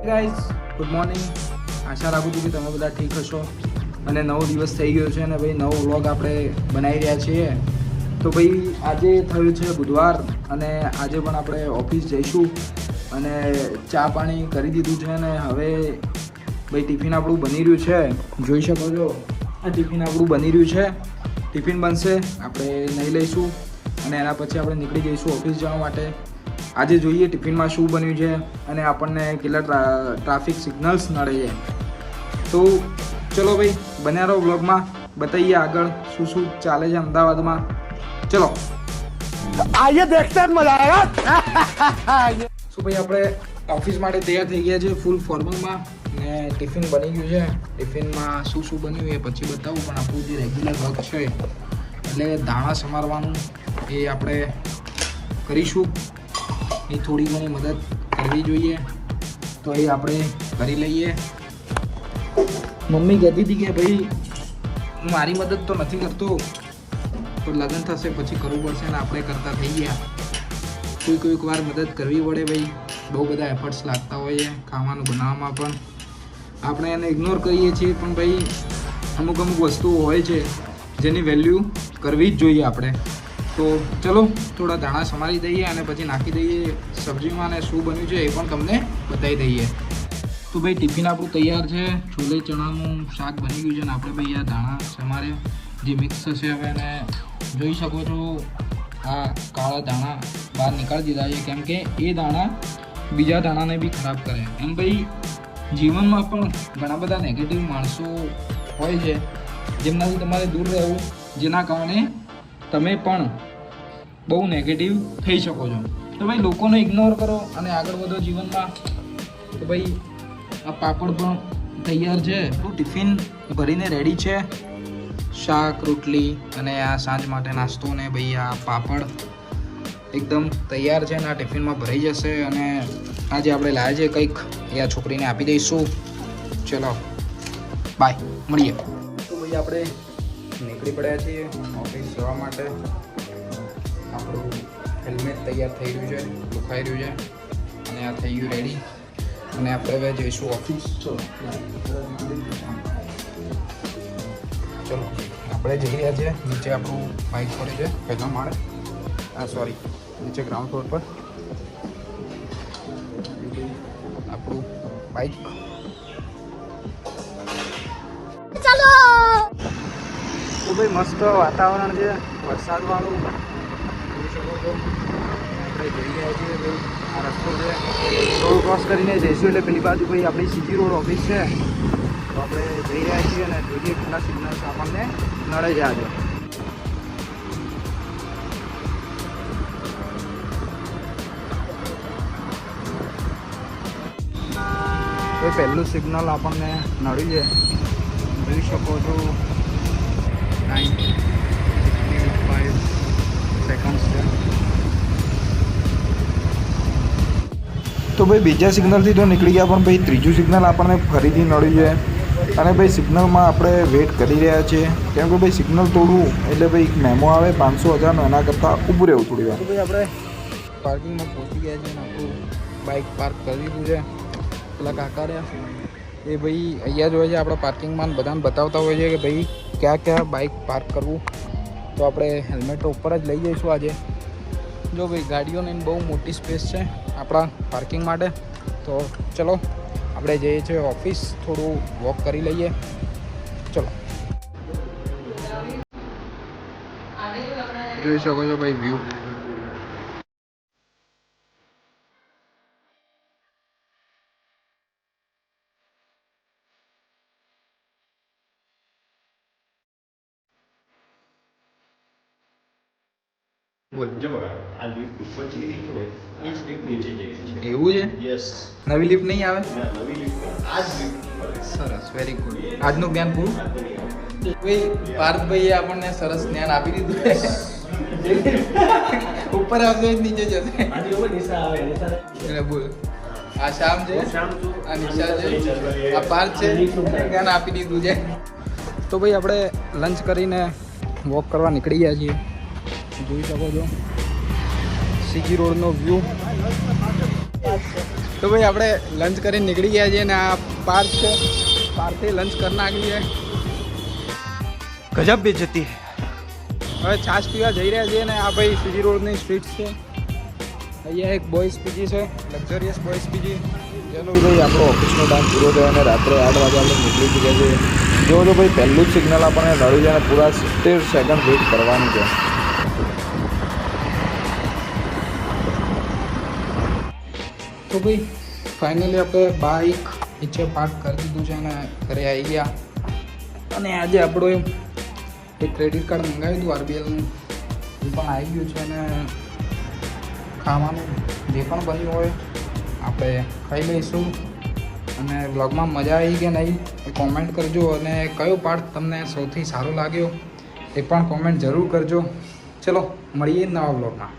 Guys good morning. આશા રાખું છું કે તમે બધા ઠીક હશો અને નવો દિવસ થઈ ગયો છે અને ભાઈ નવો વ્લોગ આપણે બનાવી રહ્યા છીએ. તો ભાઈ આજે થયું છે બુધવાર અને આજે પણ આપણે ઓફિસ જઈશું અને ચા પાણી કરી દીધું છે અને હવે ભાઈ ટિફિન આપણું બની રહ્યું છે. જોઈ શકો છો આ ટિફિન આપણું બની રહ્યું છે. ટિફિન બનશે, આપણે નહીં લઈશું અને એના પછી આપણે નીકળી જઈશું ઓફિસ જવા માટે. આજે જોઈએ ટિફિનમાં શું બન્યું છે અને આપણને કેટલા ટ્રાફિક સિગ્નલ્સ નડે છે. તો ચલો ભાઈ બન્યા રહો બ્લોગમાં, બતાવીએ આગળ શું શું ચાલે છે અમદાવાદમાં. ચલો आइए देखते हैं मजा आएगा. શું ભાઈ આપણે ઓફિસ માટે તૈયાર થઈ ગયા છે ફૂલ ફોર્મલમાં ને ટિફિન બની ગયું છે. ટિફિનમાં શું શું બન્યું એ પછી બતાવું, પણ આપણું જે રેગ્યુલર વર્ક છે એટલે દાણા સમારવાનું એ આપણે કરીશું. એ થોડી ઘણી મદદ કરવી જોઈએ તો એ આપણે કરી લઈએ. મમ્મી કહેતી હતી કે ભાઈ મારી મદદ તો નથી કરતો, પણ લગ્ન થશે પછી કરવું પડશે ને આપણે કરતા થઈ ગયા. કોઈક વાર મદદ કરવી પડે ભાઈ. બહુ બધા એફર્ટ્સ લાગતા હોય ખાવાનું બનાવવામાં, પણ આપણે એને ઇગ્નોર કરીએ છીએ. પણ ભાઈ અમુક વસ્તુઓ હોય છે જેની વેલ્યુ કરવી જ જોઈએ આપણે. તો ચલો થોડા દાણા સમારી દઈએ અને પછી નાખી દઈએ સબ્જીમાં અને શું બન્યું છે એ પણ તમને બતાવી દઈએ. તો ભાઈ ટિફિન આપણું તૈયાર છે. છોલે ચણાનું શાક બની ગયું છે અને આપણે ભાઈ આ દાણા સમારે જે મિક્સ થશે હવે એને જોઈ શકો છો. આ કાળા દાણા બહાર નીકાળી દીધા છે કેમ કે એ દાણા બીજા દાણાને બી ખરાબ કરે. એમ ભાઈ જીવનમાં પણ ઘણા બધા નેગેટિવ માણસો હોય છે જેમનાથી તમારે દૂર રહેવું, જેના કારણે તમે પણ બહુ નેગેટિવ થઈ શકો છો. તો ભાઈ લોકોને ઇગ્નોર કરો અને આગળ વધો જીવનમાં. તો ભાઈ આ પાપડ પણ તૈયાર છે. ટિફિન ભરીને રેડી છે. શાક રોટલી અને આ સાંજ માટે નાસ્તો ને ભાઈ આ પાપડ એકદમ તૈયાર છે અને આ ટિફિનમાં ભરાઈ જશે. અને આજે આપણે લાવ્યા છે કંઈક એ આ છોકરીને આપી દઈશું. ચલો બાય, મળીએ. તો ભાઈ આપણે નીકળી પડ્યા છીએ ઓફિસ જવા માટે. આપણું હેલ્મેટ તૈયાર થઈ રહ્યું છે, દુખાઈ રહ્યું છે અને આ થઈ ગયું રેડી અને આપણે હવે જઈશું ઓફિસ. ચલો આપણે જઈ રહ્યા છીએ. નીચે આપણું બાઇક પડે છે પહેલા માળે, સોરી નીચે ગ્રાઉન્ડ ફ્લોર પર આપણું બાઇક. चलो. તો ભાઈ મસ્ત વાતાવરણ છે વરસાદવાળું, જોઈ શકો છો. આપણે જઈ રહ્યા છીએ ભાઈ. આ રસ્તો છે, રોડ ક્રોસ કરીને જઈશું એટલે પેલી બાજુ ભાઈ આપણી સીજી રોડ ઓફિસ છે. તો આપણે જઈ રહ્યા છીએ અને જોઈએ કેટલા સિગ્નલ્સ આપણને નડે છે આજે. તો પહેલું સિગ્નલ આપણને નડ્યું છે, જોઈ શકો છો. 9:65 સેકન્ડ્સ છે. તો ભાઈ બીજા સિગ્નલથી તો નીકળી ગયા, પણ ભાઈ ત્રીજું સિગ્નલ આપણને ફરીથી નડ્યું છે અને ભાઈ સિગ્નલમાં આપણે વેઇટ કરી રહ્યા છીએ કેમ કે ભાઈ સિગ્નલ તોડવું એટલે ભાઈ મેમો આવે 500,000 એના કરતાં ઊભું રહેવું થોડી વાર. તો ભાઈ આપણે પાર્કિંગમાં પહોંચી ગયા છીએ અને આપણું બાઇક પાર્ક કરી દીધું છે. પેલા કાકા રહ્યા એ ભાઈ અહીંયા જ હોય છે આપણા પાર્કિંગમાં, બધાને બતાવતા હોય છે કે ભાઈ ક્યાં બાઇક પાર્ક કરવું. તો આપણે હેલ્મેટ તો ઉપર જ લઈ જઈશું આજે. જો ભાઈ ગાડીઓની બહુ મોટી સ્પેસ છે આપણા પાર્કિંગ માટે. તો ચલો આપણે જઈએ છીએ ઓફિસ, થોડું વોક કરી લઈએ. ચલો જોઈ શકો છો ભાઈ વ્યૂ. એવું છે? નવી લિફ્ટ નહીં આવે? સરસ, વેરી ગુડ. આજનું જ્ઞાન પૂરું. ભાઈ પાર્થભાઈએ આપણને સરસ જ્ઞાન આપી દીધું છે. ઉપર આવશે જ નીચે જશે. બોલ, આ શ્યામ છે, આ નિશા છે, આ પાર્થ છે, જ્ઞાન આપી દીધું છે. તો ભાઈ આપણે લંચ કરીને વોક કરવા નીકળી ગયા છીએ. જોઈ શકો છો સીજી રોડનો વ્યૂ. તો ભાઈ આપણે લંચ કરીને નીકળી ગયા છીએ ને આ પાર્ક છે, પાર્કથી લંચ કરી નાખીએ. गजब बेइज्जती है. હવે છાશ પીવા જઈ રહ્યા છીએ ને આ ભાઈ સીજી રોડની સ્ટ્રીટ છે. અહીંયા એક બોયઝ પીજી છે, લક્ઝરિયસ બોયઝ પીજી. ચાલો ભાઈ આપણો ઓફિસનો ટાઈમ પૂરો થયો અને રાત્રે 8 વાગે આપણે નીકળી ચૂક્યા છીએ. જો તો ભાઈ પહેલું જ સિગ્નલ આપણને નડ્યું છે અને પૂરા 70 સેકન્ડ વેઇટ કરવાનું છે. તો ભાઈ ફાઇનલી આપણે બાઇક નીચે પાર્ક કરી દીધું છે અને ઘરે આવી ગયા. અને આજે આપણો એક ક્રેડિટ કાર્ડ મંગાવ્યું હતું આરબીએલનું, એ પણ આવી ગયું છે અને ખાવાનું જે પણ બન્યું હોય આપણે ખાઈ લઈશું. અને વ્લોગમાં મજા આવી કે નહીં એ કોમેન્ટ કરજો અને કયો પાર્ટ તમને સૌથી સારો લાગ્યો એ પણ કોમેન્ટ જરૂર કરજો. ચલો મળીએ નવા વ્લોગમાં.